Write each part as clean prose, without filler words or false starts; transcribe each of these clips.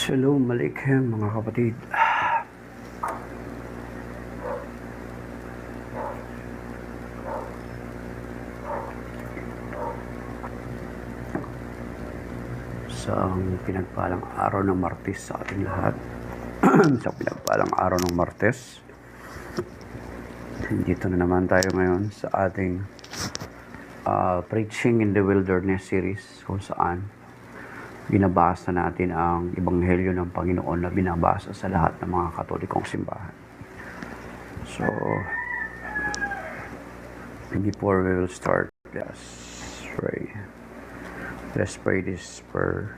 Shalom Aleichem mga kapatid. Isang pinagpalang araw ng Martes sa ating lahat. Sa pinagpalang araw ng Martes, dito na naman tayo ngayon sa ating Preaching in the Wilderness series, kung saan binabasa natin ang Ebanghelyo ng Panginoon na binabasa sa lahat ng mga Katolikong simbahan. So, before we will start, let's pray. Let's pray this prayer.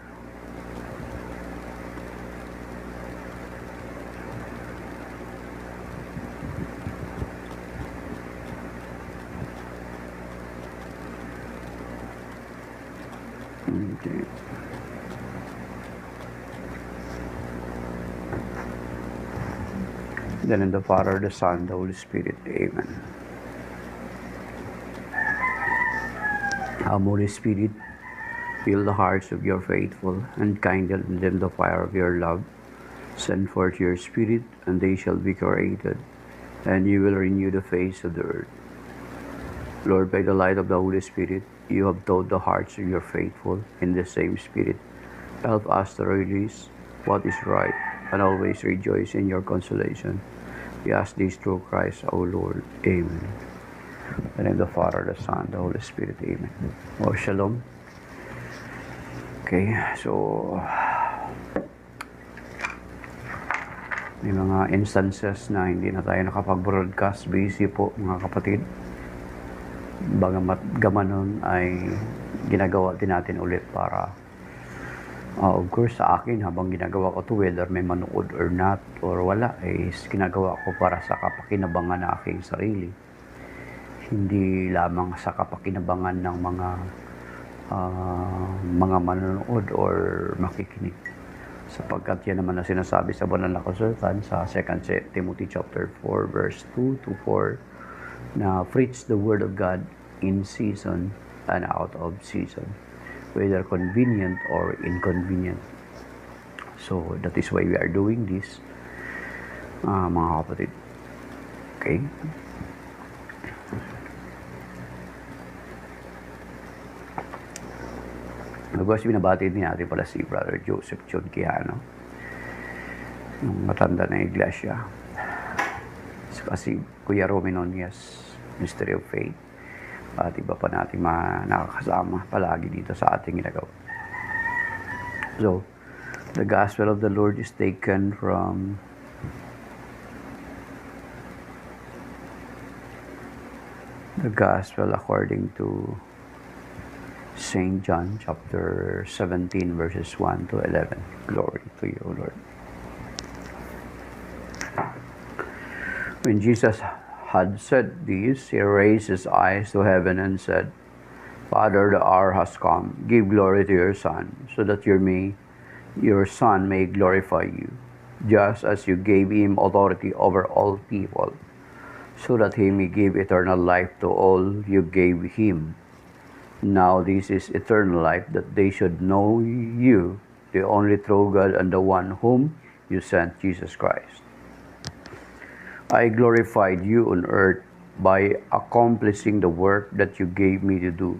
Okay. Then in the Father, the Son, the Holy Spirit. Amen. Holy Spirit, fill the hearts of your faithful and kindle in them the fire of your love. Send forth your Spirit, and they shall be created, and you will renew the face of the earth. Lord, by the light of the Holy Spirit, you have taught the hearts of your faithful in the same Spirit. Help us to release what is right and always rejoice in your consolation. We ask this through Christ our Lord. Amen. In the name of the Father, the Son, the Holy Spirit. Amen. Oh, shalom. Okay, so may mga instances na hindi na tayo nakapag-broadcast. Busy po mga kapatid. Bagamat gamanon ay ginagawa din natin ulit para of course sa akin habang ginagawa ko to, whether may manood or not or wala, is ginagawa ko para sa kapakinabangan ng aking sarili, hindi lamang sa kapakinabangan ng mga manonood or makikinig, sapagkat yan naman na sinasabi sa banal na kasulatan sa 2 Timothy chapter 4 verse 2 to 4 na preach the word of God in season and out of season, whether convenient or inconvenient. So that is why we are doing this, mga kapatid. Okay? Nagwas binabati din natin pala si Brother Joseph John Quijano, yung matanda na iglesia. Kasi Kuya Romy Nunez, Mystery of Faith, at iba pa natin nakakasama palagi dito sa ating ginagawa. So, the Gospel of the Lord is taken from the Gospel according to St. John chapter 17 verses 1 to 11. Glory to you, Lord. When Jesus had said this, he raised his eyes to heaven and said, Father, the hour has come. Give glory to your Son, so that your Son may glorify you, just as you gave him authority over all people, so that he may give eternal life to all you gave him. Now this is eternal life, that they should know you, the only true God, and the one whom you sent, Jesus Christ. I glorified you on earth by accomplishing the work that you gave me to do.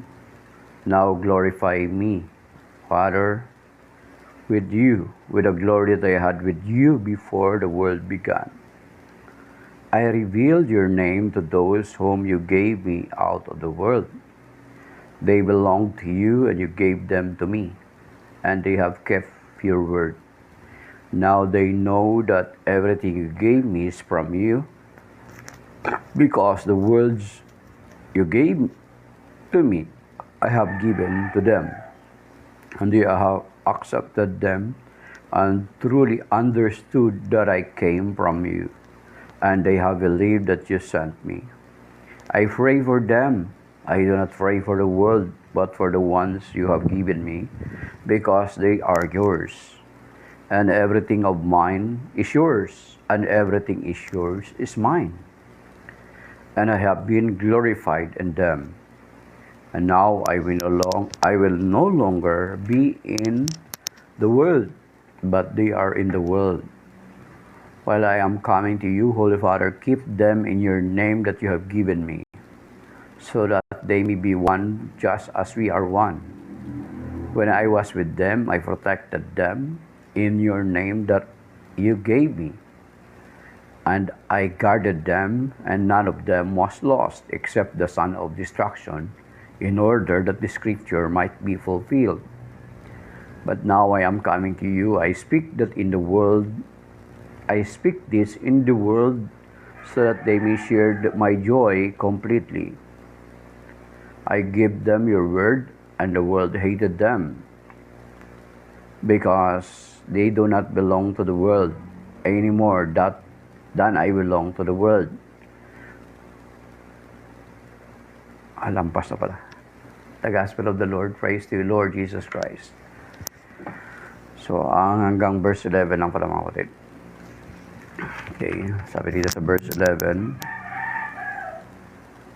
Now glorify me, Father, with you, with the glory that I had with you before the world began. I revealed your name to those whom you gave me out of the world. They belong to you, and you gave them to me, and they have kept your word. Now they know that everything you gave me is from you, because the words you gave to me I have given to them, and they have accepted them and truly understood that I came from you, and they have believed that you sent me. I pray for them. I do not pray for the world, but for the ones you have given me, because they are yours. And everything of mine is yours, and everything is yours is mine. And I have been glorified in them. And now I will no longer be in the world, but they are in the world. While I am coming to you, Holy Father, keep them in your name that you have given me, so that they may be one just as we are one. When I was with them, I protected them in your name that you gave me, and I guarded them, and none of them was lost except the son of destruction, in order that the scripture might be fulfilled. But now I am coming to you. I speak this in the world, so that they may share my joy completely. I give them your word, and the world hated them, because they do not belong to the world anymore than I belong to the world. Lampas na pala. The Gospel of the Lord. Praise to you, Lord Jesus Christ. So, hanggang verse 11 lang pala mga kapatid. Okay, sabi dito sa verse 11,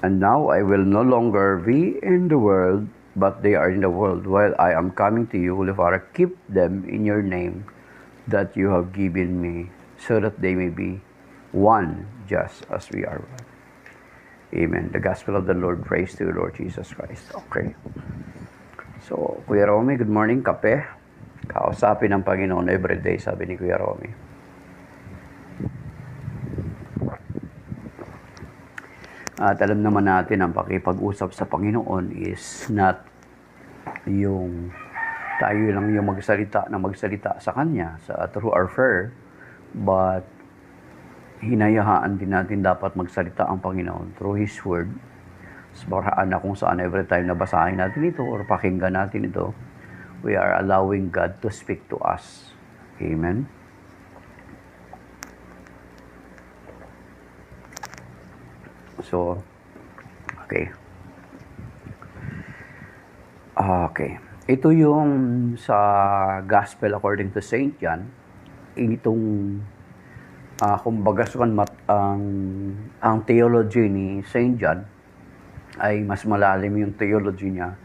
and now I will no longer be in the world, but they are in the world. While I am coming to you, Holy Father, keep them in your name that you have given me, so that they may be one, just as we are one. Amen. The Gospel of the Lord. Praise to you, Lord Jesus Christ. Okay. So, Kuya Romy, good morning. Kape. Kausapin ng Panginoon everyday, sabi ni Kuya Romy. At alam naman natin, ang pakipag-usap sa Panginoon is not yung tayo lang yung magsalita sa Kanya through our prayer, but hinayaan din natin dapat magsalita ang Panginoon through His Word. Sa paraan na kung saan every time na basahin natin ito or pakinggan natin ito, we are allowing God to speak to us. Amen? So, okay. Okay. Ito yung sa Gospel according to Saint John. Itong, kumbaga ang theology ni Saint John ay mas malalim yung theology niya.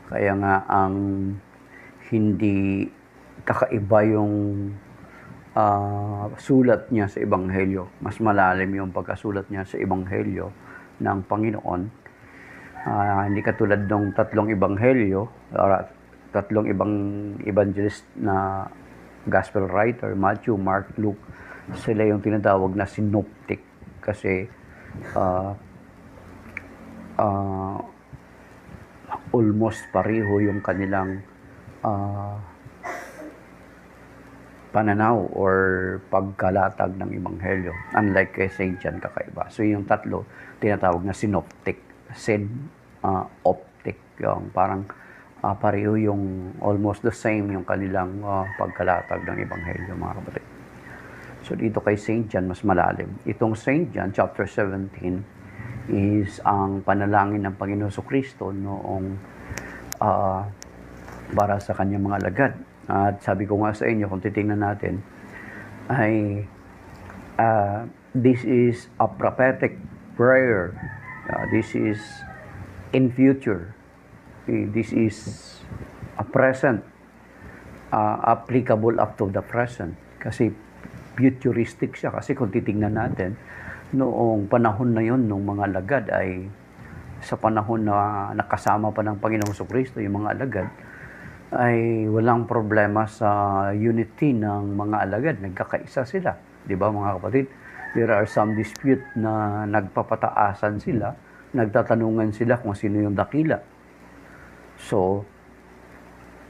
Kaya nga ang hindi kakaiba yung sulat niya sa Ebanghelyo. Mas malalim yung pagkasulat niya sa Ebanghelyo ng Panginoon. Hindi katulad ng tatlong Ebanghelyo, tatlong ibang evangelist na gospel writer, Matthew, Mark, Luke. Sila yung tinatawag na synoptic kasi almost pareho yung kanilang pananaw or pagkalatag ng Ebanghelyo. Unlike kay St. John, kakaiba. So yung tatlo, tinatawag na synoptic. Optic. Yung parang pareho yung almost the same yung kanilang pagkalatag ng Ebanghelyo, mga kapatid. So dito kay St. John, mas malalim. Itong St. John, chapter 17, is ang panalangin ng Panginoon Kristo noong para sa kanyang mga alagad. At sabi ko nga sa inyo, kung titingnan natin, ay this is a prophetic prayer. This is in future. This is a present, applicable up to the present. Kasi futuristic siya. Kasi kung titingnan natin, noong panahon na yon, nung mga alagad ay sa panahon na nakasama pa ng Panginoong Kristo, yung mga alagad, ay walang problema sa unity ng mga alagad. Nagkakaisa sila. Di ba mga kapatid? There are some dispute na nagpapataasan sila, nagtatanungan sila kung sino yung dakila. So,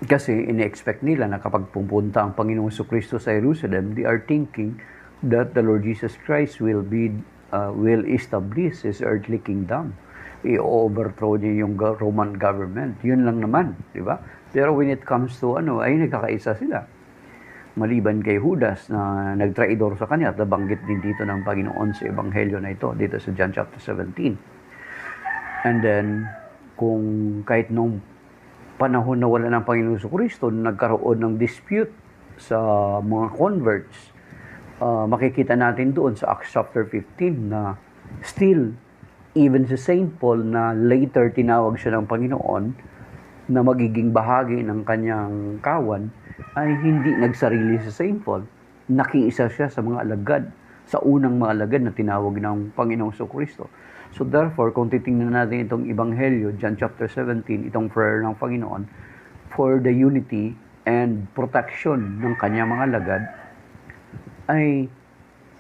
kasi ini-expect nila na kapag pupunta ang Panginoong Kristo sa Jerusalem, they are thinking that the Lord Jesus Christ will establish His earthly kingdom. I-overthrow niya yung Roman government. Yun lang naman, di ba? Pero when it comes to ay nagkakaisa sila. Maliban kay Judas na nagtraidor sa kanya at nabanggit din dito ng Panginoon sa Ebanghelyo na ito, dito sa John chapter 17. And then, kung kahit nung panahon na wala ng Panginoon Kristo, nagkaroon ng dispute sa mga converts, makikita natin doon sa Acts chapter 15 na still, even si Saint Paul na later tinawag siya ng Panginoon na magiging bahagi ng kanyang kawan, ay hindi nagsarili sa sinful. Nakiisa siya sa mga alagad, sa unang mga alagad na tinawag ng Panginoong Kristo. So therefore, kung titingnan natin itong Ebanghelyo, John chapter 17, itong prayer ng Panginoon, for the unity and protection ng kanyang mga alagad, ay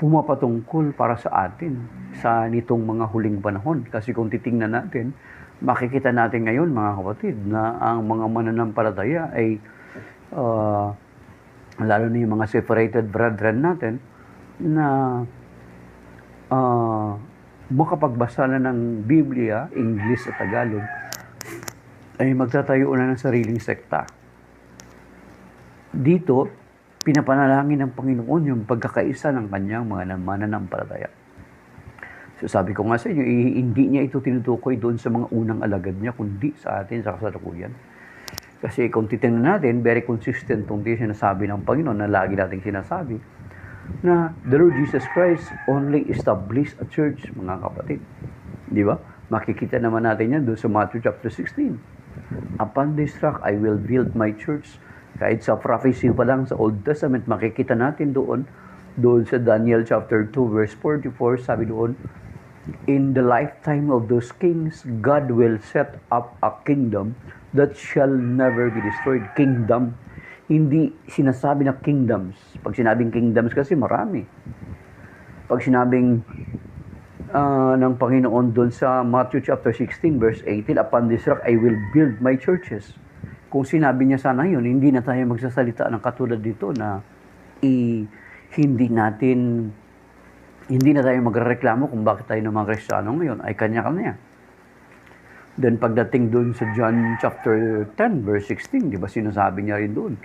pumapatungkol para sa atin sa nitong mga huling panahon. Kasi kung titingnan natin, makikita natin ngayon mga kapatid na ang mga mananampalataya ay lalo na yung mga separated brethren natin na makapagbasa na ng Biblia, English at Tagalog, ay magtatayo na ng sariling sekta. Dito, pinapanalangin ng Panginoon yung pagkakaisa ng kanyang mga mananampalataya. So sabi ko nga sa inyo, hindi niya ito tinutukoy doon sa mga unang alagad niya, kundi sa atin sa kasalukuyan. Kasi kung titingnan natin, very consistent itong sinasabi ng Panginoon na lagi nating sinasabi na the Lord Jesus Christ only established a church, mga kapatid. Di ba? Makikita naman natin yan doon sa Matthew chapter 16. Upon this rock, I will build my church. Kahit sa prophecy pa lang sa Old Testament, makikita natin doon sa Daniel chapter 2 verse 44, sabi doon, in the lifetime of those kings, God will set up a kingdom that shall never be destroyed. Kingdom. Hindi sinasabi na kingdoms. Pag sinabing kingdoms kasi marami. Pag sinabing ng Panginoon doon sa Matthew chapter 16 verse 18, upon this rock I will build my churches. Kung sinabi niya sana yun, hindi na tayo magsasalita ng katulad dito na hindi na tayo magreklamo kung bakit tayo ng mga Kristiyano ngayon ay kanya-kanya. Then pagdating doon sa John chapter 10 verse 16, di ba sinasabi niya rin doon,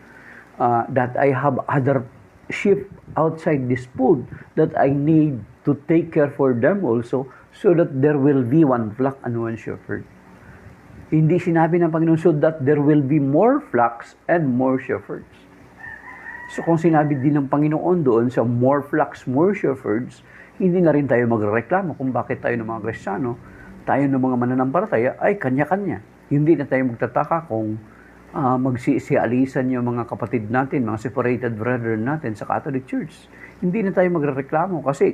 that I have other sheep outside this fold that I need to take care for them also, so that there will be one flock and one shepherd. Hindi sinabi ng Panginoon so that there will be more flocks and more shepherds. So kung sinabi din ng Panginoon doon sa more flocks, more shepherds, hindi na rin tayo magreklamo kung bakit tayo ng mga Kristiyano, tayo ng mga mananampalataya ay kanya-kanya. Hindi na tayo magtataka kung magsisialisan yung mga kapatid natin, mga separated brethren natin sa Catholic Church. Hindi na tayo magreklamo kasi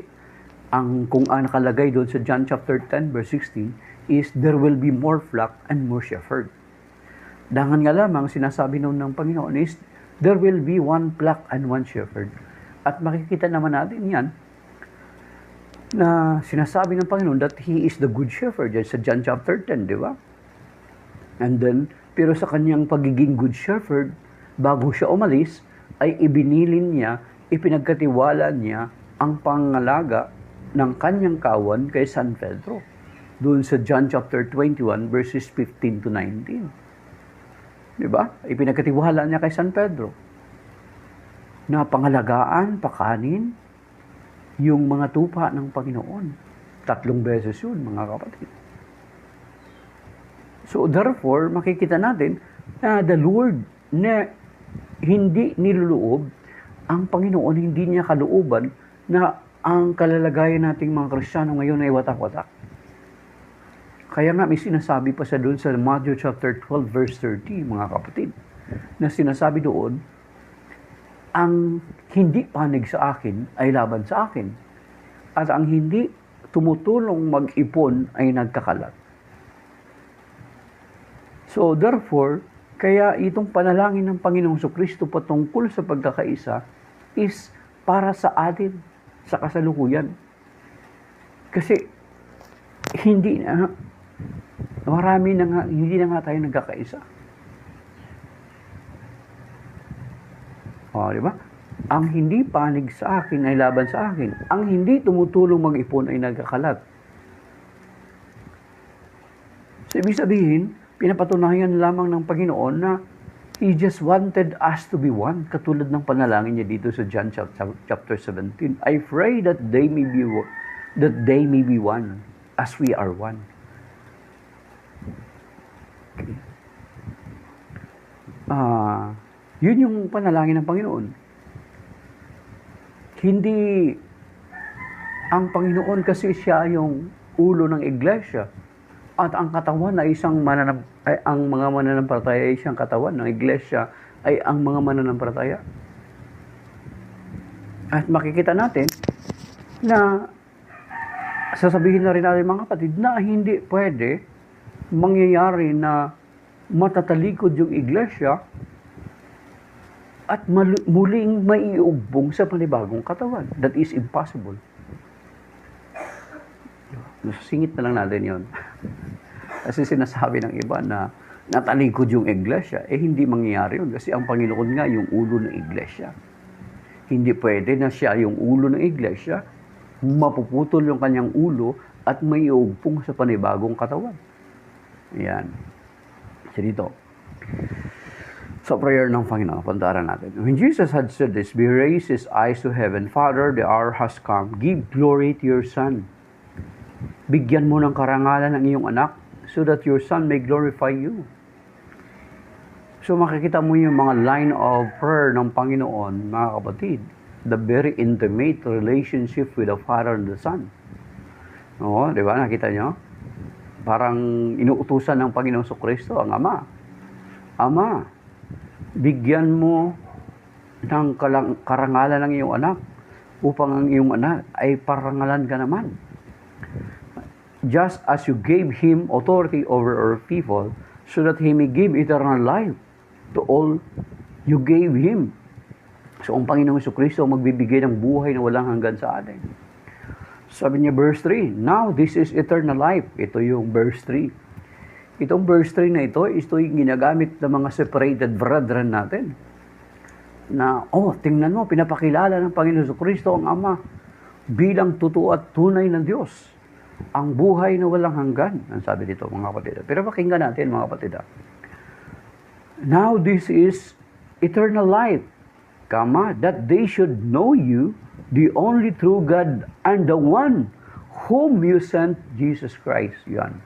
kung ang nakalagay doon sa John chapter 10 verse 16 is there will be more flock and more shepherd. Dangan nga lamang sinasabi noon ng Panginoon is there will be one flock and one shepherd. At makikita naman natin yan na sinasabi ng Panginoon that He is the good shepherd sa John chapter 10, di ba? And then, pero sa kanyang pagiging good shepherd, bago siya umalis, ay ibinilin niya, ipinagkatiwala niya ang pangalaga ng kanyang kawan kay San Pedro. Doon sa John chapter 21 verses 15 to 19. Diba? Ipinagkatiwala niya kay San Pedro na pangalagaan, pakanin, yung mga tupa ng Panginoon. 3 beses yun, mga kapatid. So therefore, makikita natin na the Lord na hindi niluloob, ang Panginoon hindi niya kalooban na ang kalalagayan nating mga Kristiyano ngayon ay watak-watak. Kaya nga may sinasabi pa sa doon sa Matthew chapter 12 verse 30, mga kapatid, na sinasabi doon, ang hindi panig sa akin ay laban sa akin, at ang hindi tumutulong mag-ipon ay nagkakalat. So therefore, kaya itong panalangin ng Panginoong Kristo patungkol sa pagkakaisa is para sa atin, sa kasalukuyan. Kasi hindi na nga tayo nagkakaisa. O, di ba? Ang hindi panig sa akin ay laban sa akin. Ang hindi tumutulong mag-ipon ay nagkakalat. So, ibig sabihin, pinapatunayan lamang ng Panginoon na He just wanted us to be one. Katulad ng panalangin niya dito sa John chapter 17. I pray that they may be one as we are one. Okay. Yun yung panalangin ng Panginoon. Hindi ang Panginoon kasi siya yung ulo ng iglesia. At ang katawan ay ang mga mananampalataya ay siyang katawan ng iglesia ay ang mga mananampalataya. At makikita natin na sasabihin na rin natin mga kapatid na hindi pwede mangyayari na matatalikod yung iglesia at muling maiugbong sa panibagong katawan. That is impossible. Singit na lang natin yon. Kasi sinasabi ng iba na natalikod yung iglesia, hindi mangyayari yun. Kasi ang Panginoon nga yung ulo ng iglesia. Hindi pwede na siya yung ulo ng iglesia, mapuputol yung kanyang ulo at maiugbong sa panibagong katawan. Yan. So dito. Sa prayer ng Panginoon, pantaran natin. When Jesus had said this, he raised his eyes to heaven. Father, the hour has come. Give glory to your Son. Bigyan mo ng karangalan ng iyong anak so that your Son may glorify you. So makikita mo yung mga line of prayer ng Panginoon, mga kapatid. The very intimate relationship with the Father and the Son. Oo, di ba? Nakita nyo? Parang inuutusan ng Panginoon Kristo ang Ama. Ama, bigyan mo ng karangalan ng iyong anak upang ang iyong anak ay parangalan ka naman. Just as you gave him authority over our people so that he may give eternal life to all you gave him. So, ang Panginoong Kristo magbibigay ng buhay na walang hanggan sa atin. Sabi niya, verse 3, now this is eternal life. Ito yung verse 3. Itong verse 3 na ito yung ginagamit ng mga separated brethren natin. Na, tingnan mo, pinapakilala ng Panginoong Kristo ang Ama bilang totoo at tunay na Diyos. Ang buhay na walang hanggan. Ang sabi dito, mga kapatid. Pero pakinggan natin, mga kapatid. Now this is eternal life, that they should know you, the only true God, and the one whom you sent, Jesus Christ. Yan.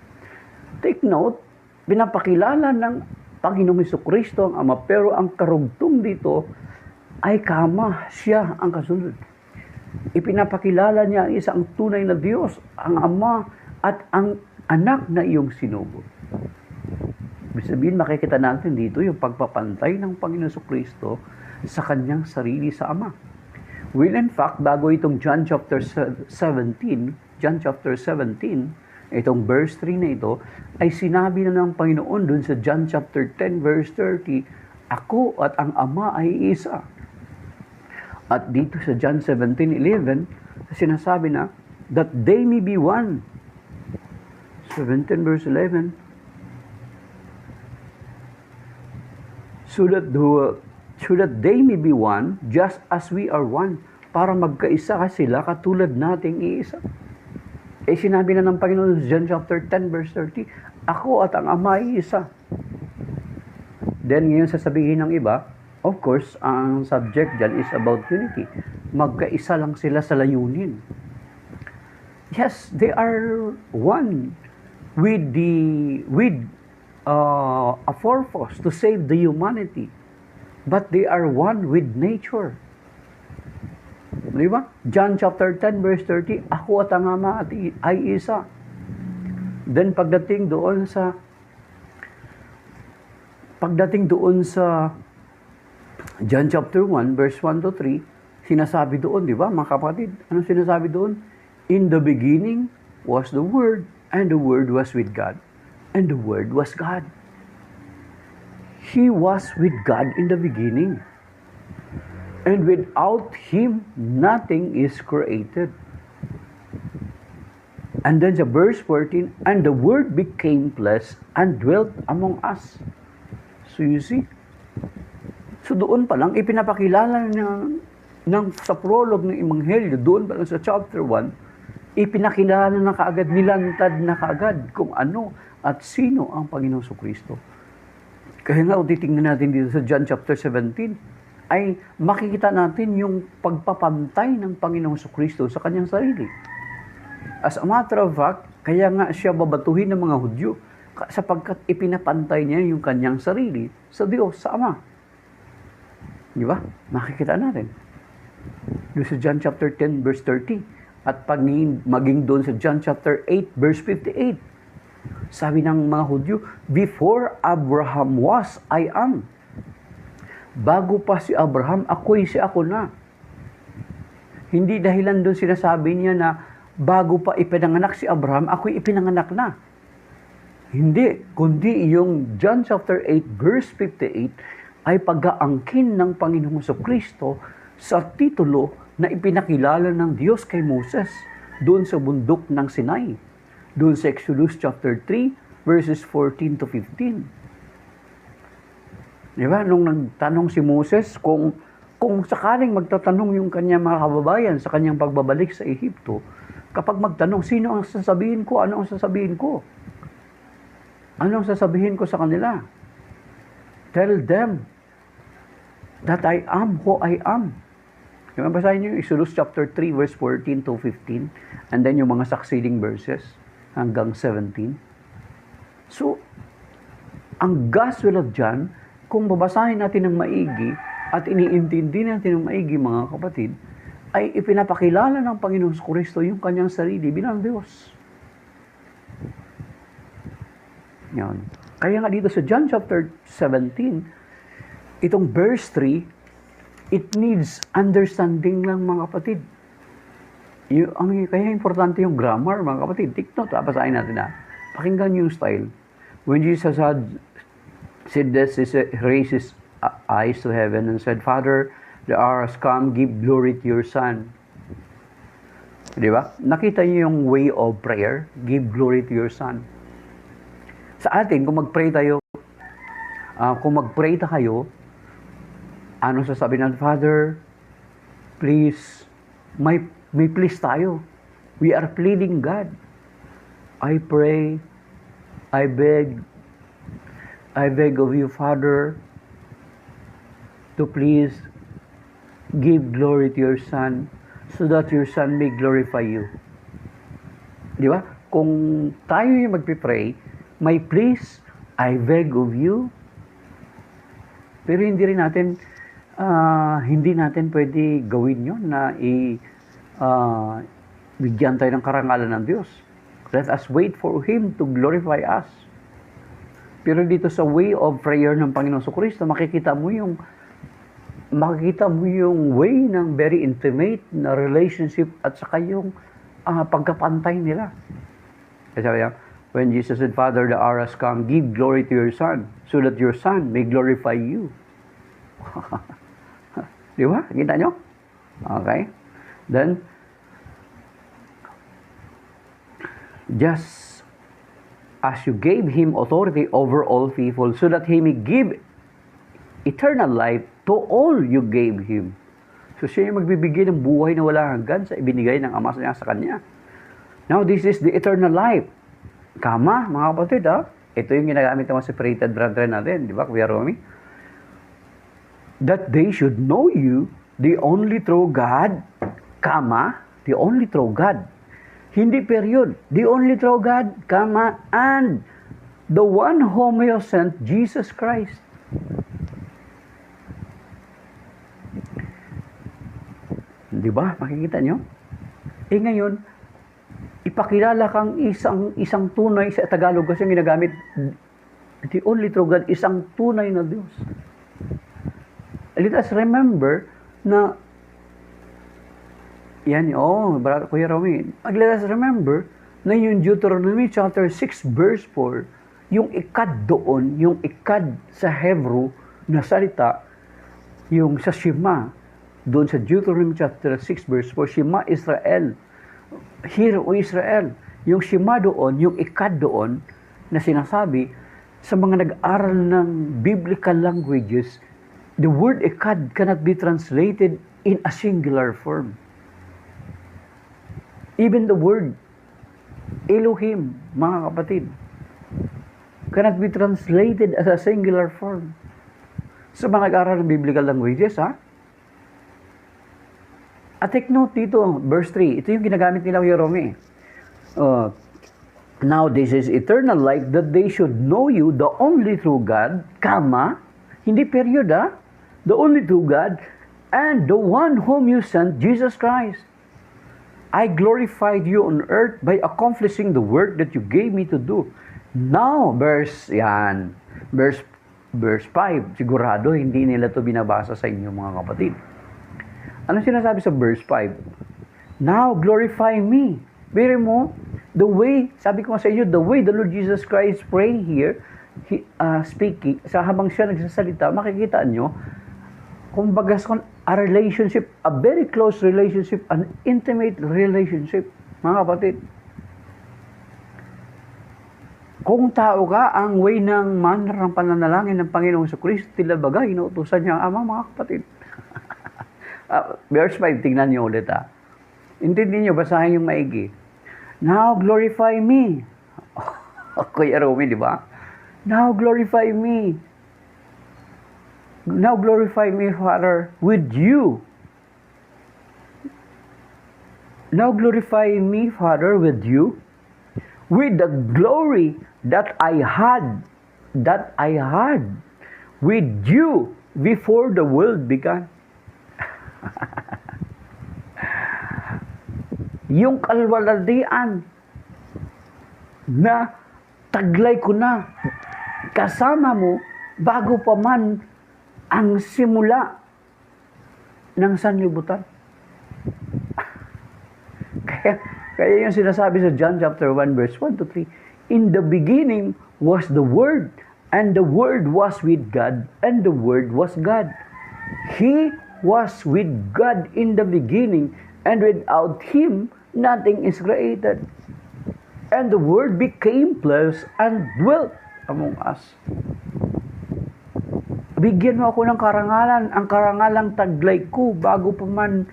Take note, pinapakilala ng Panginoong Kristo ang Ama, pero ang karugtong dito ay siya ang kasunod. Ipinapakilala niya ang isang tunay na Diyos, ang Ama at ang anak na iyong sinugo. Ibig sabihin, makikita natin dito yung pagpapantay ng Panginoon Kristo sa kanyang sarili sa Ama. Well, in fact, bago itong John chapter 17, itong verse 3 na ito, ay sinabi na ng Panginoon dun sa John chapter 10, verse 30, ako at ang Ama ay isa. At dito sa John 17:11, sinasabi na, that they may be one. 17 verse 11, so that they may be one, just as we are one, para magkaisa sila katulad nating iisa. Sinabi na ng Panginoon sa John chapter 10 verse 30, ako at ang Ama ay isa. Then ngayon sasabihin ng iba, of course, ang subject dyan is about unity. Magkaisa lang sila sa layunin. Yes, they are one with a purpose to save the humanity. But they are one with nature. Di ba? John chapter 10 verse 30, ako at ang Ama ay isa. Then pagdating doon sa John chapter 1 verse 1 to 3, sinasabi doon, di ba mga kapatid? Anong sinasabi doon? In the beginning was the Word, and the Word was with God, and the Word was God. He was with God in the beginning. And without Him, nothing is created. And then sa verse 14, and the Word became flesh and dwelt among us. So you see, so doon pa lang, ipinapakilala sa prologue ng Ebanghelyo, doon pa lang sa chapter 1, ipinakilala na kaagad, nilantad na kaagad kung ano at sino ang Panginoong Kristo. Kaya nga, titingnan natin dito sa John chapter 17, ay makikita natin yung pagpapantay ng Panginoong Kristo sa kanyang sarili. As a matter of fact, kaya nga siya babatuhin ng mga Hudyo sapagkat ipinapantay niya yung kanyang sarili sa Diyos, sa Ama. Di ba? Makikita natin. Doon sa John chapter 10 verse 30 at maging doon sa John chapter 8 verse 58. Sabi ng mga Hudyo, before Abraham was, I am. Bago pa si Abraham, ako'y si ako na. Hindi dahilan doon sinasabi niya na bago pa ipinanganak si Abraham, ako'y ipinanganak na. Hindi, kundi yung John chapter 8 verse 58 ay pag-aangkin ng Panginoong Kristo sa titulo na ipinakilala ng Diyos kay Moses doon sa bundok ng Sinai. Doon sa Exodus chapter 3 verses 14 to 15. Diba? Nung nagtanong si Moses kung sakaling magtatanong yung kanyang mga kababayan sa kanyang pagbabalik sa Ehipto, kapag magtanong, sino ang sasabihin ko? Ano ang sasabihin ko? Anong sasabihin ko sa kanila? Tell them that I am who I am. Yung basahin niyo yung Exodus chapter 3 verse 14 to 15 and then yung mga succeeding verses hanggang 17. So, ang Gospel of John, kung babasahin natin ng maigi at iniintindi natin ng maigi, mga kapatid, ay ipinapakilala ng Panginoong Kristo yung kanyang sarili bilang Diyos. Yan. Kaya nga dito sa John chapter 17, itong verse 3, it needs understanding lang, mga kapatid. Kaya importante yung grammar, mga kapatid. Take note, basahin natin na. Pakinggan yung style. When Jesus had said this, he raised his eyes to heaven and said, Father, the hour has come, give glory to your Son. Di ba? Nakita niyo yung way of prayer, give glory to your Son. Sa atin, kung mag-pray tayo, ano sasabihin natin? Father, please, may please tayo. We are pleading God. I pray, I beg of you, Father, to please give glory to your Son so that your Son may glorify you. Di ba? Kung tayo yung magpipray, may please, I beg of you. Pero hindi natin pwede gawin yun na bigyan tayo ng karangalan ng Diyos. Let us wait for Him to glorify us. Pero dito sa way of prayer ng Panginoon Kristo, makikita mo yung way ng very intimate na relationship at saka yung pagkapantay nila. Kasi sabi niya, when Jesus said, Father, the hour has come, give glory to your Son, so that your Son may glorify you. Di ba? Kita nyo? Okay. Then, just as you gave Him authority over all people, so that He may give eternal life to all you gave Him. So, siya yung magbibigay ng buhay na wala hanggan sa ibinigay ng Ama niya sa Kanya. Now, this is the eternal life. Kama, mga kapatid, ito yung ginagamit ng mga separated brethren natin, di ba, Kuya Romy? That they should know you, the only true God, kama, the only true God. Hindi period. The only true God, kama, and the one whom you sent, Jesus Christ. Di ba? Makikita nyo? Ngayon, ipakilala kang isang tunay sa Tagalog kasi ginagamit, the only true God, isang tunay na Diyos. Let us remember na Brother Kuya Romy, let us remember na yung Deuteronomy chapter 6 verse 4, yung ikad doon, yung ikad sa Hebrew na salita, yung sa Shema, doon sa Deuteronomy chapter 6 verse 4, Shema Israel, Hear, O Israel. Yung Shema doon, yung ikad doon, na sinasabi, sa mga nag-aral ng biblical languages, the word ikad cannot be translated in a singular form. Even the word Elohim, mga kapatid, cannot be translated as a singular form. Sa mga nag-aral ng biblical languages, At take note dito, verse 3. Ito yung ginagamit nila, Kuya Romy. Now this is eternal life, that they should know you, the only true God, hindi period, the only true God, and the one whom you sent, Jesus Christ. I glorified you on earth by accomplishing the work that you gave me to do. Now, verse verse 5. Sigurado, hindi nila to binabasa sa inyo mga kapatid. Ano sinasabi sa verse 5? Now, glorify me. Pero mo, the way, sabi ko sa inyo, the way the Lord Jesus Christ praying here, speaking, habang siya nagsasalita, makikita nyo, kumbaga a relationship, a very close relationship, an intimate relationship, mga kapatid. Kung tao ka, ang way ng manner ng pananalangin ng Panginoong Kristo, tila baga, inuutusan niya ang Ama, mga kapatid. Verse 5, tingnan niyo ulit Intindihin niyo, basahin yung maigi. Now glorify me. Kuya Romy, di ba? Now glorify me. Now glorify me, Father, with you. Now glorify me, Father, with you, with the glory that I had with you before the world began. Yung kalwalatian na taglay ko na kasama mo bago pa man ang simula ng sanlibutan. Kaya yung sinasabi sa John chapter 1 verse 1 to 3, in the beginning was the Word, and the Word was with God, and the Word was God. He was with God in the beginning, and without Him, nothing is created. And the Word became flesh and dwelt among us. Bigyan mo ako ng karangalan, ang karangalang taglay ko bago pa man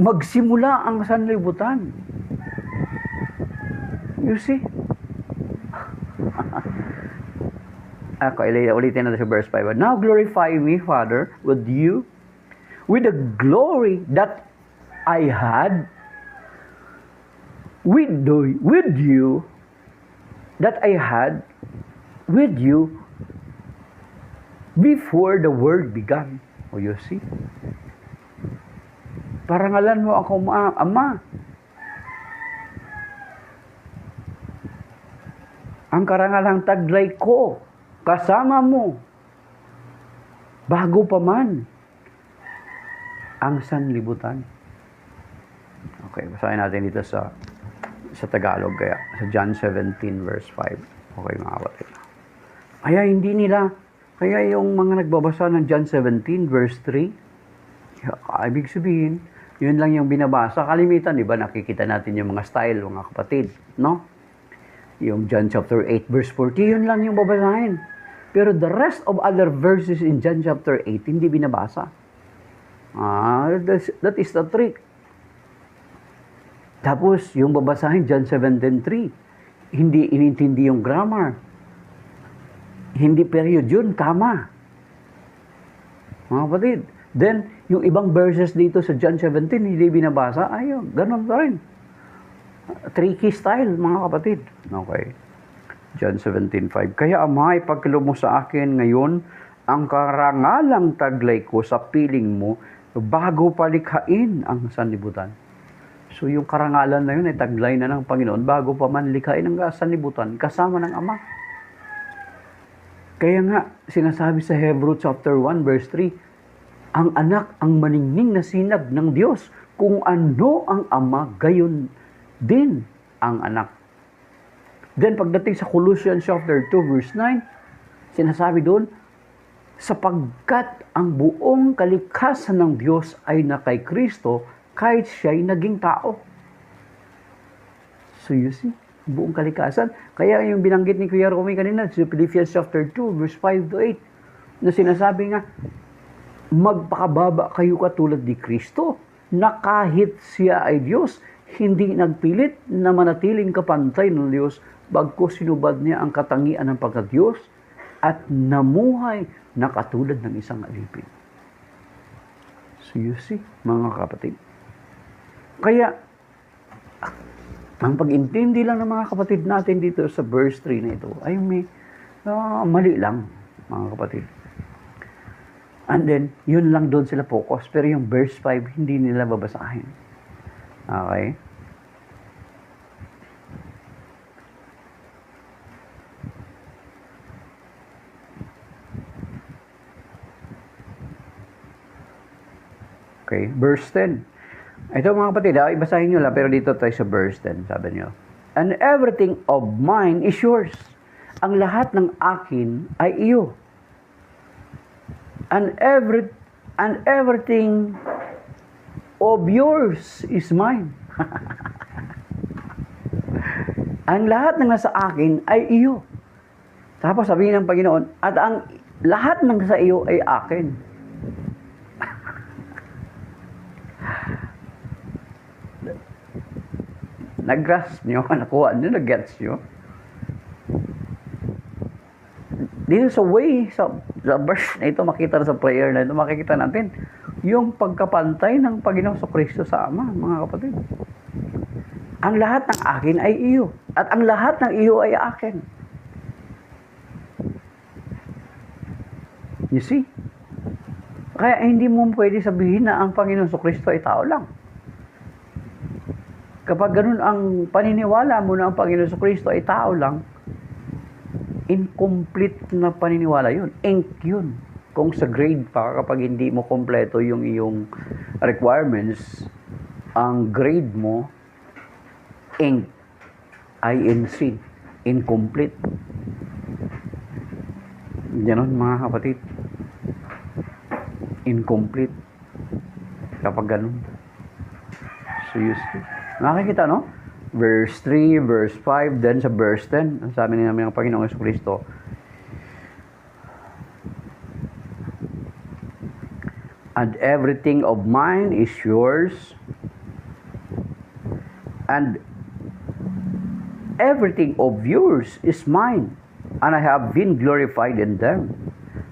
magsimula ang sanlibutan. You see? Ako, ulitin natin sa verse 5. Now glorify me, Father, with you, with the glory that I had with you, that I had with you before the world began. Oh, you see? Parangalan mo ako, Ama. Ang karangalang taglay ko, kasama mo, bago pa man ang sanlibutan. Okay, basahin natin dito sa Tagalog, kaya sa John 17 verse 5. Okay, mga kapatid. Kaya yung mga nagbabasa ng John 17 verse 3, ibig sabihin, yun lang yung binabasa. Kalimitan, di ba, nakikita natin yung mga style, mga kapatid, no? Yung John chapter 8 verse 40, yun lang yung babasahin. Pero the rest of other verses in John chapter 8, hindi binabasa. That is the trick. Tapos, yung babasahin, John 17:3, hindi inintindi yung grammar. Hindi period yun, kama. Mga kapatid. Then, yung ibang verses dito sa John 17, hindi binabasa, ayun, ganun pa rin. Tricky style, mga kapatid. Okay. John 17:5. Kaya, Ama, ipagkaloob mo sa akin ngayon ang karangalang taglay ko sa piling mo bago palikhain ang sanlibutan. So, yung karangalan na yun ay taglay na ng Panginoon bago pa man likhain ang sanlibutan kasama ng Ama. Kaya nga, sinasabi sa Hebrew chapter 1 verse 3, ang anak ang maningning na sinag ng Diyos. Kung ano ang Ama, gayon din ang anak. Then, pagdating sa Colossians chapter 2 verse 9, sinasabi doon, sapagkat ang buong kalikasan ng Diyos ay na kay Kristo, kahit siya'y naging tao. So you see, buong kalikasan. Kaya yung binanggit ni Kuya Romy kanina, sa Philippians chapter 2, verse 5 to 8, na sinasabi nga, magpakababa kayo katulad ni Kristo, na kahit siya ay Diyos, hindi nagpilit na manatiling kapantay ng Diyos, bagkus sinubad niya ang katangian ng pagka-Diyos, at namuhay na katulad ng isang alipin. So you see, mga kapatid. Kaya, ang pag-intindi lang ng mga kapatid natin dito sa verse 3 na ito, ay may mali lang, mga kapatid. And then, yun lang doon sila focus. Pero yung verse 5, hindi nila babasahin. Okay? Okay, verse 10. Ito mga kapatid, ibasahin nyo lang, pero dito tayo sa verse 10, sabi nyo. And everything of mine is yours. Ang lahat ng akin ay iyo. And everything of yours is mine. Ang lahat ng nasa akin ay iyo. Tapos sabihin ng Panginoon, at ang lahat ng sa iyo ay akin. Nag-grasp nyo, nakuha nyo, nag-gets nyo. Dito sa way, sa verse na ito, makita na sa prayer na ito, makikita natin yung pagkapantay ng Panginoong Kristo sa Ama, mga kapatid. Ang lahat ng akin ay iyo, at ang lahat ng iyo ay akin. You see? Kaya hindi mo pwede sabihin na ang Panginoong Kristo ay tao lang. Kapag ganun ang paniniwala mo na ang Panginoon Kristo ay tao lang, incomplete na paniniwala yun. Ink yun. Kung sa grade pa, kapag hindi mo kompleto yung iyong requirements, ang grade mo, ink, INC, incomplete. Ganon mga kapatid. Incomplete. Kapag ganun. So, nakikita, no? Verse 3, verse 5, then sa verse 10, ang sabi namin ng Panginoong Kristo, and everything of mine is yours, and everything of yours is mine, and I have been glorified in them.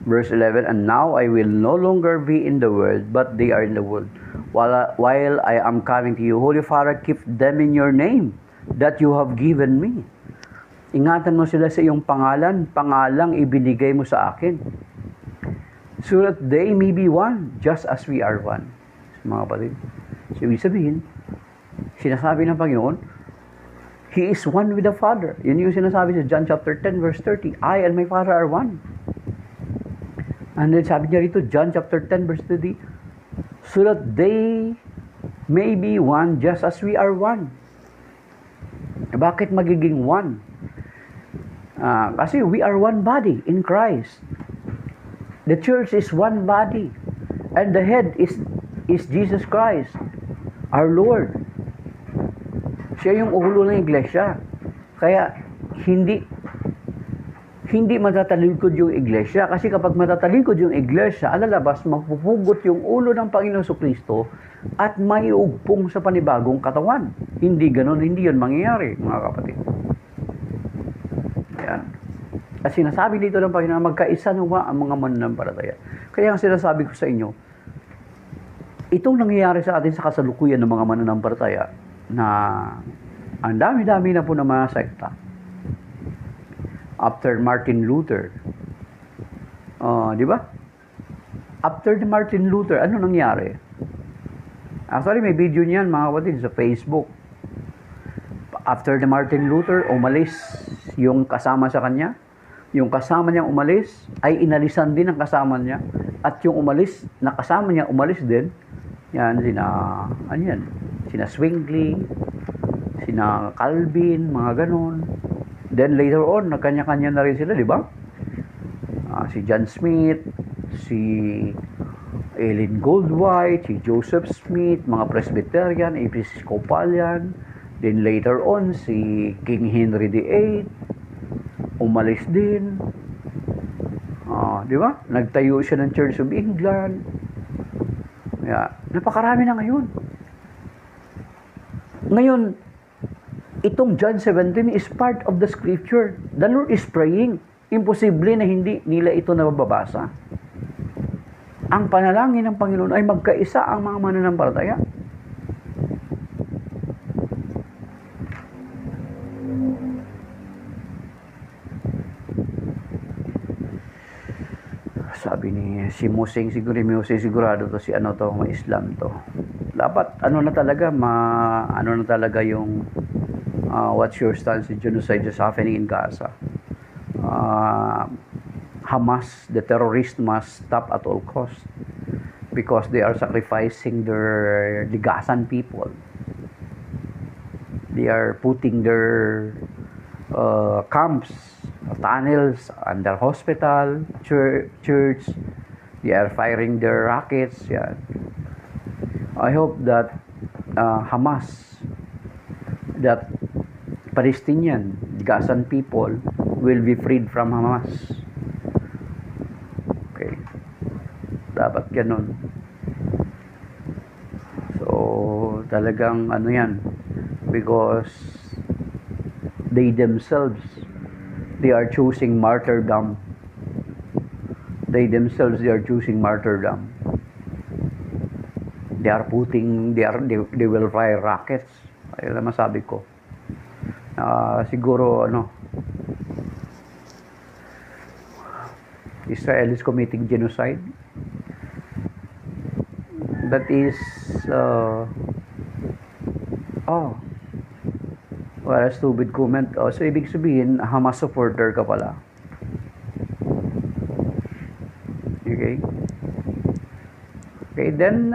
Verse 11, and now I will no longer be in the world, but they are in the world. While I am coming to you, Holy Father, keep them in your name that you have given me. Ingatan mo sila sa iyong pangalang ibinigay mo sa akin, so that they may be one, just as we are one. Mga kapatid, so ibig sabihin, sinasabi ng Panginoon, He is one with the Father. Yun yung sinasabi sa John chapter 10, verse 30, I and my Father are one. And then sabi niya rito, John chapter 10, verse 30, so that they may be one just as we are one. Bakit magiging one? Kasi we are one body in Christ. The church is one body. And the head is Jesus Christ, our Lord. Siya yung ulo ng iglesia. Kaya hindi matatalikod yung iglesia. Kasi kapag matatalikod yung iglesia, alalabas, mapupugot yung ulo ng Panginoon Kristo at maiugpong sa panibagong katawan. Hindi ganon, hindi yun mangyayari, mga kapatid. Yan. At sinasabi dito ng Panginoon, magkaisa nawa ang mga mananampalataya. Kaya ang sinasabi ko sa inyo, itong nangyayari sa atin sa kasalukuyan ng mga mananampalataya, na ang dami-dami na po ng mga sekta, after Martin Luther. Di ba? After Martin Luther, ano nangyari? Actually, may video niyan, mga kapatid, sa Facebook. After Martin Luther, umalis yung kasama sa kanya. Yung kasama niyang umalis, ay inalisan din ang kasama niya. At yung umalis, na kasama niya, umalis din. Yan, sina Zwingli, sina Calvin, mga ganon. Then later on, nagkanya-kanya na rin sila, di ba? Si John Smith, si Ellen Goldwhite, si Joseph Smith, mga Presbyterian, Episcopalian. Then later on, si King Henry VIII, umalis din. Di ba? Nagtayo siya ng Church of England. Napakarami na ngayon. Ngayon, itong John 17 is part of the scripture. The Lord is praying. Imposible na hindi nila ito nababasa. Ang panalangin ng Panginoon ay magkaisa ang mga mananampalataya. Sabi ni si Musing, sigurado to, si ano to, may Islam to. Dapat na talaga yung what's your stance in genocide just happening in Gaza? Hamas, the terrorist, must stop at all costs. because they are sacrificing their Ligasan people. They are putting their camps, tunnels under hospital, church. They are firing their rockets. Yeah. I hope that Hamas, that Palestinian, Gazan people will be freed from Hamas. Okay. Dapat ganun. So, talagang ano yan, because they themselves, they are choosing martyrdom. They themselves, they are choosing martyrdom. They are putting, they will fire rockets. Ayun lang masabi ko. Siguro, Israel is committing genocide. That is, well, a stupid comment. So, ibig sabihin, Hamas supporter ka pala. Okay? Okay, then,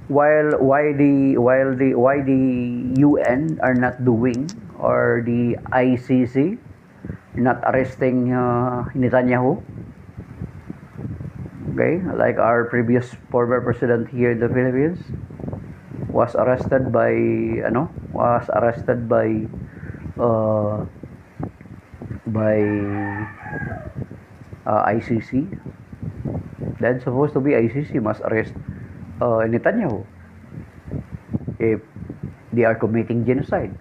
why the UN are not doing, or the ICC not arresting Netanyahu? Okay, like our previous former president here in the Philippines was arrested by ICC. Then supposed to be ICC must arrest Netanyahu if they are committing genocide.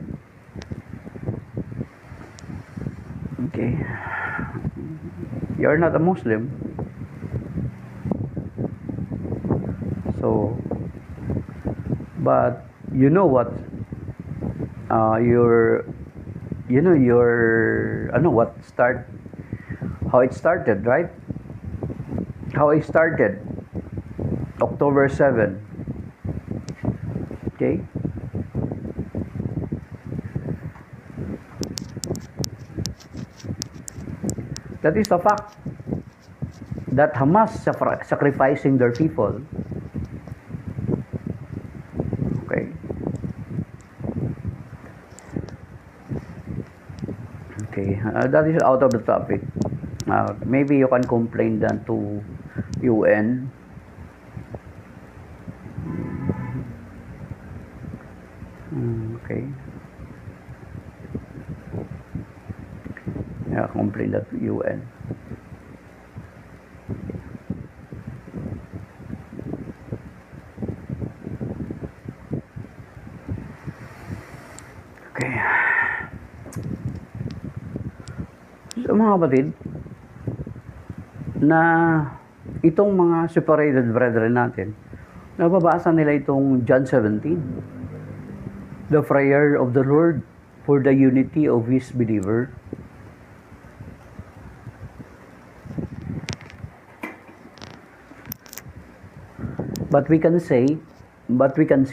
Okay, you're not a Muslim, so, but you know what? How it started, right? How it started, October 7. Okay? That is the fact that Hamas sacrificing their people. Okay? Okay, that is out of the topic. Maybe you can complain then to UN. Okay. Yeah, complain that to UN. Okay. So, mga kapatid, na itong mga separated brethren natin, nababasa nila itong John 17, the prayer of the Lord for the unity of His believer. But we can see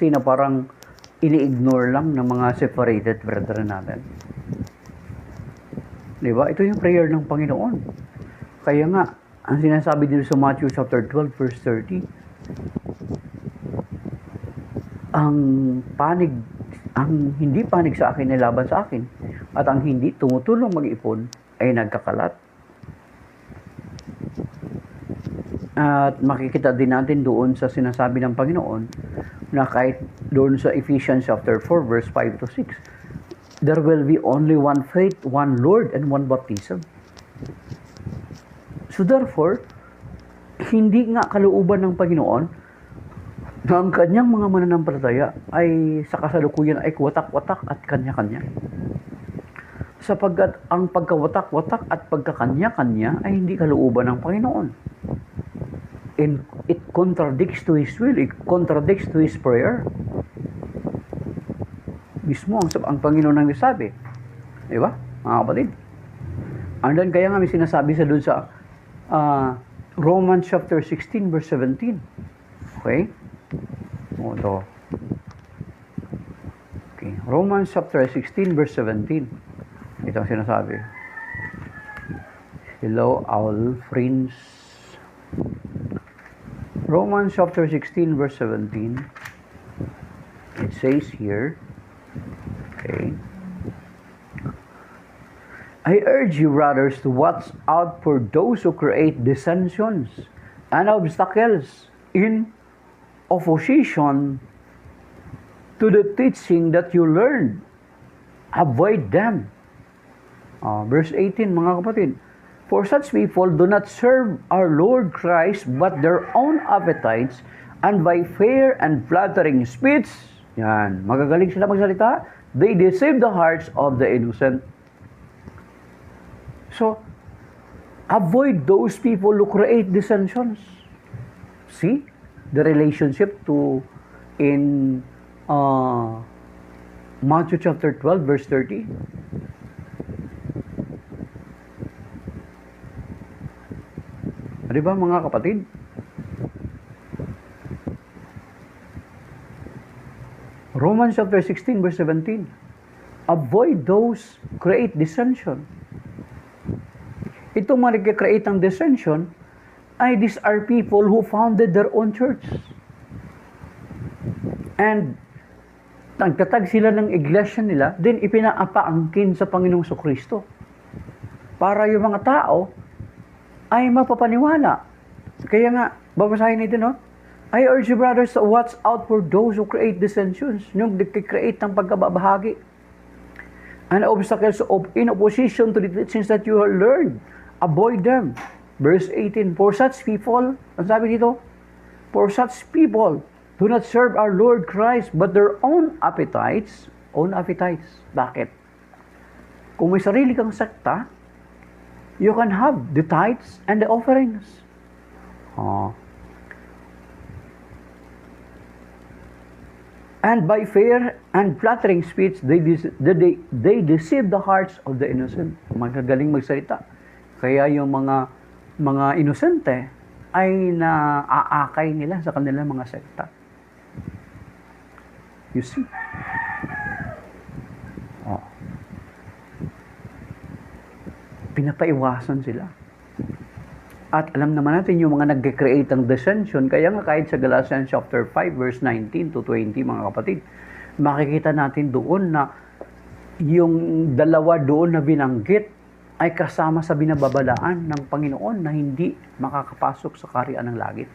na parang ini-ignore lang ng mga separated brethren natin. Diba? Ito yung prayer ng Panginoon. Kaya nga, ang sinasabi dito sa Matthew chapter 12 verse 30, ang hindi panig sa akin ay laban sa akin, at ang hindi tumutulong mag-ipon ay nagkakalat. At makikita din natin doon sa sinasabi ng Panginoon na kahit doon sa Ephesians chapter 4 verse 5 to 6, there will be only one faith, one Lord, and one baptism. So therefore, hindi nga kalooban ng Panginoon na ang kanyang mga mananampalataya ay sa kasalukuyan ay watak-watak at kanya-kanya. Sapagkat ang pagkawatak-watak at pagkakanya-kanya ay hindi kalooban ng Panginoon. And it contradicts to His will, it contradicts to His prayer. Mismo ang Panginoon ang nasabi. Diba, mga kapatid? And then kaya nga may sinasabi sa doon sa Romans chapter 16 verse 17. Okay? Ito. Okay. Romans chapter 16 verse 17. Ito ang sinasabi. Hello, all friends. Romans chapter 16, verse 17. It says here, okay, I urge you, brothers, to watch out for those who create dissensions and obstacles in opposition to the teaching that you learned. Avoid them. Verse 18, mga kapatid. For such people do not serve our Lord Christ, but their own appetites, and by fair and flattering speech, yan, magagaling sila magsalita, they deceive the hearts of the innocent. So, avoid those people who create dissensions. See the relationship to in Matthew chapter 12, verse 30. Di ba mga kapatid? Romans chapter 16, verse 17. Avoid those create dissension. Itong mga nag-create ng dissension ay these are people who founded their own church. And nagtatag sila ng iglesia nila, then ipinapaangkin sa Panginoong Kristo. Para yung mga tao ay mapapaniwala. Kaya nga, babasahin natin, no? I urge you, brothers, to watch out for those who create dissensions, yung nag-create ng pagkababahagi, and obstacles in opposition to the teachings that you have learned. Avoid them. Verse 18, for such people, ang sabi dito, for such people do not serve our Lord Christ, but their own appetites. Own appetites. Bakit? Kung may sarili kang sekta, you can have the tithes and the offerings. And by fair and flattering speech, they deceive the hearts of the innocent. Magagaling magsalita. Kaya yung mga inosente ay naaakay nila sa kanilang mga sekta. You see? Pinapaiwasan sila. At alam naman natin yung mga nag-create ng dissension, kaya nga kahit sa Galatians chapter 5 verse 19 to 20 mga kapatid, makikita natin doon na yung dalawa doon na binanggit ay kasama sa binababalaan ng Panginoon na hindi makakapasok sa kaharian ng langit.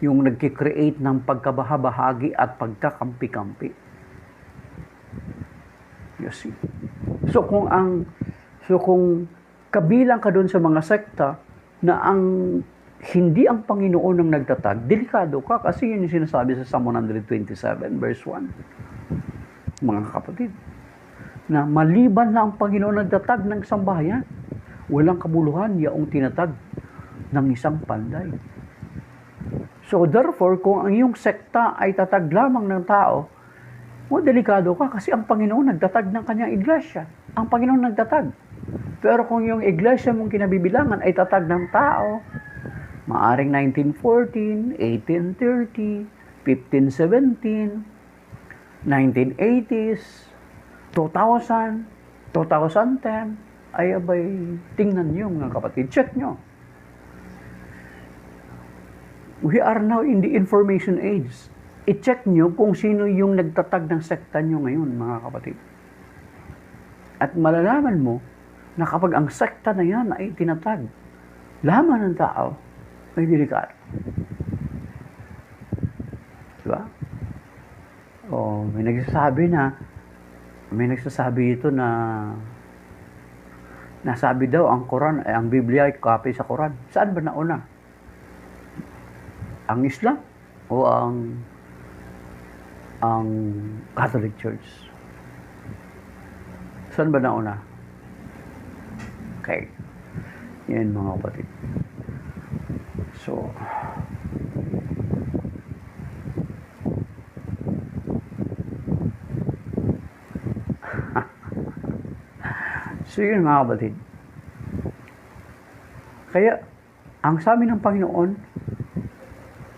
Yung nag-create ng pagkabahabahagi at pagkakampi-kampi. You see? So kung kabilang ka doon sa mga sekta na hindi ang Panginoon ang nagtatag, delikado ka kasi yun yung sinasabi sa Psalm 127 verse 1. Mga kapatid, na maliban na ang Panginoon nagtatag ng isang bayan, walang kabuluhan yaong tinatag ng isang panday. So therefore, kung ang iyong sekta ay tatag lamang ng tao, delikado ka kasi ang Panginoon nagtatag ng kanyang iglesia. Ang Panginoon nagtatag. Pero kung yung iglesia mong kinabibilangan ay tatag ng tao, maaring 1914, 1830, 1517, 1980s, 2000, 2010, ay abay, tingnan nyo mga kapatid, check nyo. We are now in the information age. I-check nyo kung sino yung nagtatag ng sekta nyo ngayon, mga kapatid. At malalaman mo na kapag ang sekta na yan ay tinatag lamang ng tao, ay delikado. Diba? May nagsasabi ito na nasabi daw ang Quran, ang Biblia ay copy sa Quran. Saan ba nauna? Ang Islam o ang Catholic Church? Saan ba nauna? Okay. Yan mga kapatid. So, yun mga kapatid. Kaya, ang sabi ng Panginoon,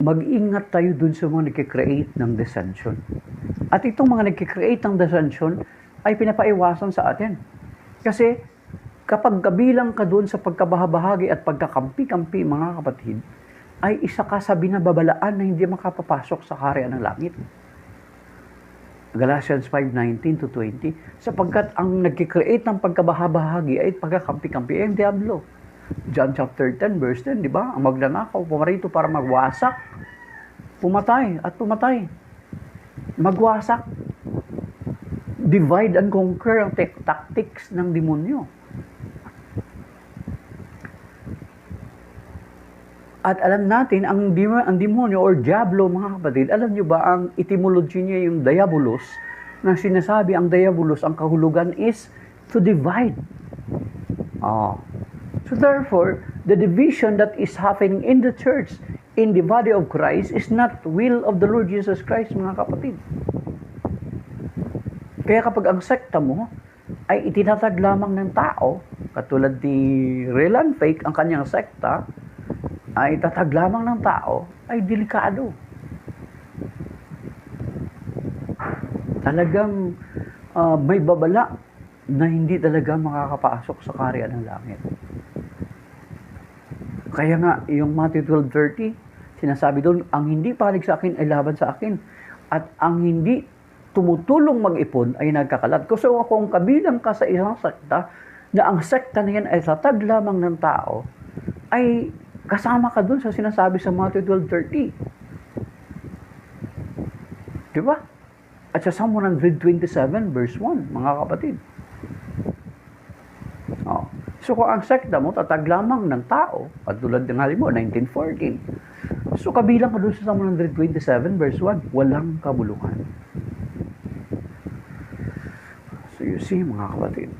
mag-ingat tayo dun sa mga nagkikreate ng dissension. At itong mga nagkikreate ng dissension ay pinapaiwasan sa atin. Kasi, kapag kabilang ka dun sa pagkabahabahagi at pagkakampi-kampi, mga kapatid, ay isa ka sa binababalaan na hindi makapapasok sa kaharian ng langit. Galatians 5:19-20, sapagkat ang nagkikreate ng pagkabahabahagi ay pagkakampi-kampi ay ang diablo. John chapter 10 verse 10, di ba? Ang magnanakaw, pumarito para magwasak, pumatay at pumatay. Magwasak. Divide and conquer ang tactics ng demonyo. At alam natin, ang demonyo or diablo, mga kapatid, alam nyo ba ang etymology niya, yung diabolos, na sinasabi ang diabolos, ang kahulugan is to divide. So therefore, the division that is happening in the church, in the body of Christ, is not will of the Lord Jesus Christ, mga kapatid. Kaya kapag ang sekta mo ay itinatag lamang ng tao, katulad ni Real and Fake, ang kanyang sekta, ay tatag lamang ng tao, ay delikado. Talagang may babala na hindi talaga makakapasok sa kaharian ng langit. Kaya nga, yung Matthew 12:30, sinasabi doon, ang hindi panig sa akin ay laban sa akin, at ang hindi tumutulong mag-ipon ay nagkakalat. Kasi kung kabilang ka sa isang sekta, na ang sekta na yan ay tatag lamang ng tao, ay kasama ka dun sa sinasabi sa Matthew 12:30. Diba? At sa Psalm 127 verse 1, mga kapatid. So kung ang sekta mo, tatag lamang ng tao, at tulad ng halimbawa, 1914. So kabilang ka dun sa Psalm 127 verse 1, walang kabuluhan. So you see, mga kapatid.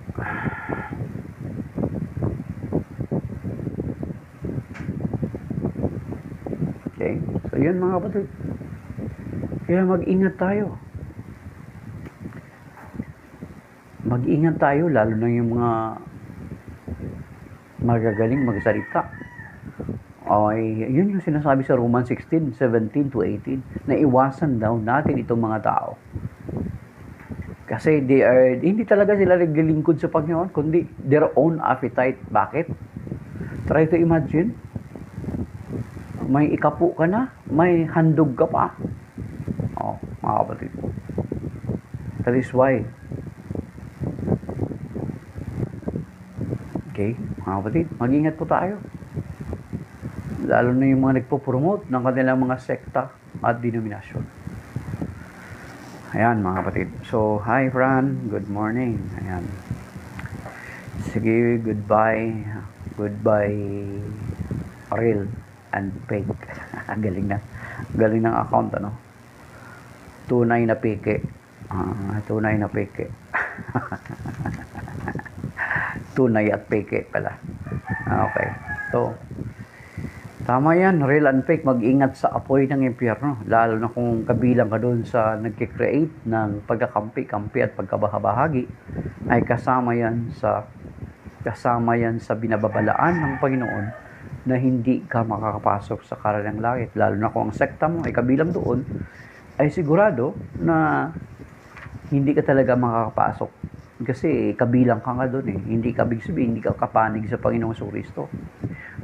Okay? So yun, mga kapatid. Kaya mag-ingat tayo. Mag-ingat tayo, lalo na yung mga magagaling magsalita. Ay, yun yung sinasabi sa Romans 16:17-18, na iwasan daw natin itong mga tao. Kasi hindi talaga sila naglilingkod sa Panginoon, kundi their own appetite. Bakit? Try to imagine. May ikapu ka na, may handog ka pa. Mga kapatid. That is why. Okay, mga kapatid, mag-ingat po tayo. Lalo na yung mga nagpo-promote ng kanilang mga sekta at denominasyon. Ayan, mga kapatid. So, hi Fran, good morning. Ayan. Sige, goodbye. Goodbye, Real and Fake. Galing na. Galing ng account, ano? Tunay na peke. Tunay na peke. Tunay at peke pala. Okay. So, tama yan, Real and Fake, mag-ingat sa apoy ng impyerno. Lalo na kung kabilang ka doon sa nagkikreate ng pagkakampi-kampi at pagkabahagi, ay kasama yan sa binababalaan ng Panginoon na hindi ka makakapasok sa kaharian ng langit. Lalo na kung ang sekta mo ay kabilang doon, ay sigurado na hindi ka talaga makakapasok. Kasi kabilang ka nga doon eh. Hindi ka big sabihin, hindi ka kapanig sa Panginoong Kristo.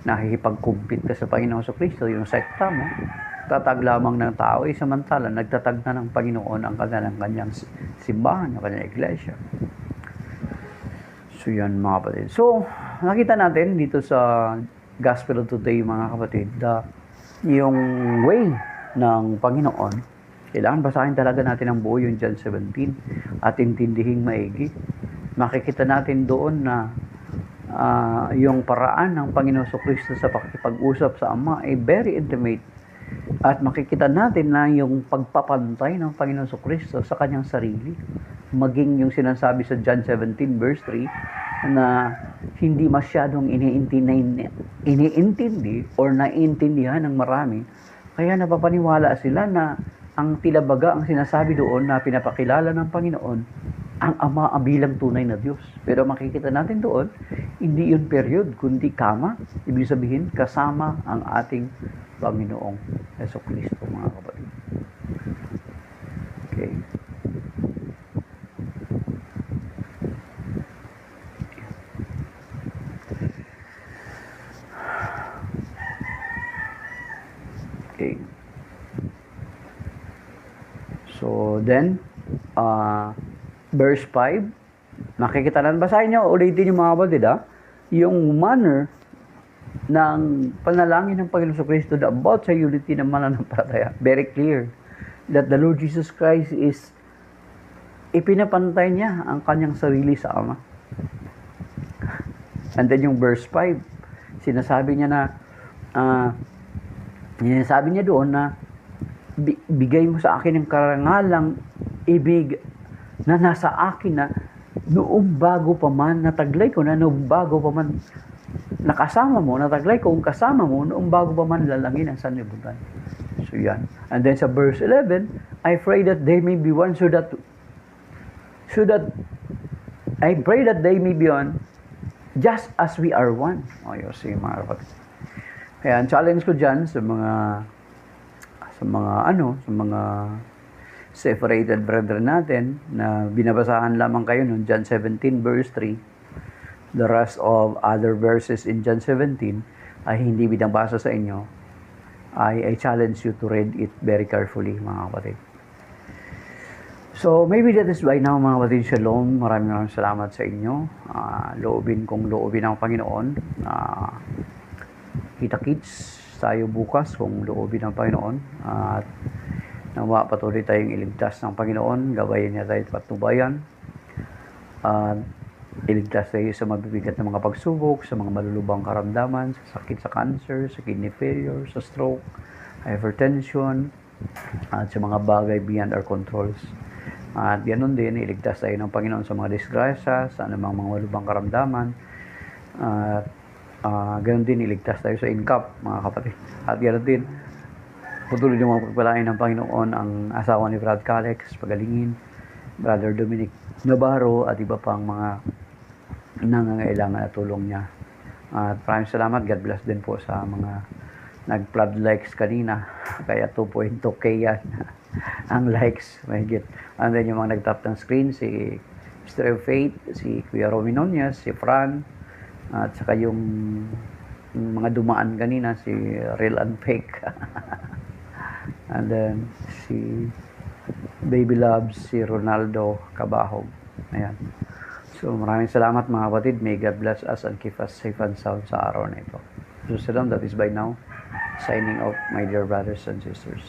Nakikipag-compete ka sa Panginoong Kristo, yung sekta mo, tatag lamang ng tao, samantala nagtatag na ng Panginoon ang kanyang simbahan, ang kanyang iglesia. So yan, mga kapatid. So, nakita natin dito sa Gospel of Today, mga kapatid, yung way ng Panginoon. Kailangan basahin talaga natin ang buo yung John 17 at intindihing maigi. Makikita natin doon na yung paraan ng Panginoon Kristo sa pakikipag-usap sa Ama ay very intimate. At makikita natin na yung pagpapantay ng Panginoon Kristo sa kanyang sarili, maging yung sinasabi sa John 17 verse 3 na hindi masyadong iniintindi or naiintindihan ng marami. Kaya napapaniwala sila na ang tilabaga, ang sinasabi doon na pinapakilala ng Panginoon, ang Ama ang bilang tunay na Diyos. Pero makikita natin doon, hindi yun period, kundi kama. Ibig sabihin, kasama ang ating Panginoong Jesucristo, mga kapatid. Okay. Okay. So, then, verse 5, makikita na, basahin nyo, ulitin yung mga kapatid, yung manner ng panalangin ng Panginoon Kristo about sa unity ng mananampalataya. Very clear that the Lord Jesus Christ is ipinapantay niya ang kanyang sarili sa Ama. And then yung verse 5, sinasabi niya na, sinasabi niya doon na, bigay mo sa akin yung karangalang ibig na nasa akin na noong bago pa man nataglay ko na, noong bago pa man nakasama mo, nataglay ko kung kasama mo, noong bago pa man lalangin ang sanlibutan. So yan. And then sa verse 11, I pray that they may be one so that I pray that they may be one just as we are one. O yun, sige mga kapatid. Kaya ang challenge ko dyan sa mga separated brethren natin na binabasahan lamang kayo noong John 17 verse 3, the rest of other verses in John 17 ay hindi binabasa sa inyo, I challenge you to read it very carefully mga kapatid. So maybe that is right now mga kapatid. Shalom, maraming salamat sa inyo. Loobin ang Panginoon. Kita-kits tayo bukas kung loobin ng Panginoon, at nawa patuloy tayong iligtas ng Panginoon, gabayan niya tayo patnubayan, at iligtas tayo sa mabibigat na mga pagsubok, sa mga malulubang karamdaman, sa sakit, sa cancer, sa kidney failure, sa stroke, hypertension, at sa mga bagay beyond our controls. At ganoon din, iligtas tayo ng Panginoon sa mga disgrasya, sa anumang mga malulubang karamdaman, at ganoon din, iligtas tayo sa incap, mga kapatid. At ganoon din, patuloy din mga pagpalain ng Panginoon ang asawa ni Brad Calex, pagalingin, Brother Dominic Navarro, at iba pang mga nangangailangan at tulong niya. At maraming salamat. God bless din po sa mga nag-flood likes kanina. Kaya 2.2k yan ang likes. Mahigit. And then yung mga nag-tap ng screen, si Mr. Faith, si Kuya Romy Nunez, si Fran, at saka yung mga dumaan kanina, si Real and Fake. And then si Baby Loves, si Ronaldo Cabahog. Ayan. So maraming salamat mga kapatid. May God bless us and keep us safe and sound sa araw na ito. So salam, that is by now. Signing out, my dear brothers and sisters.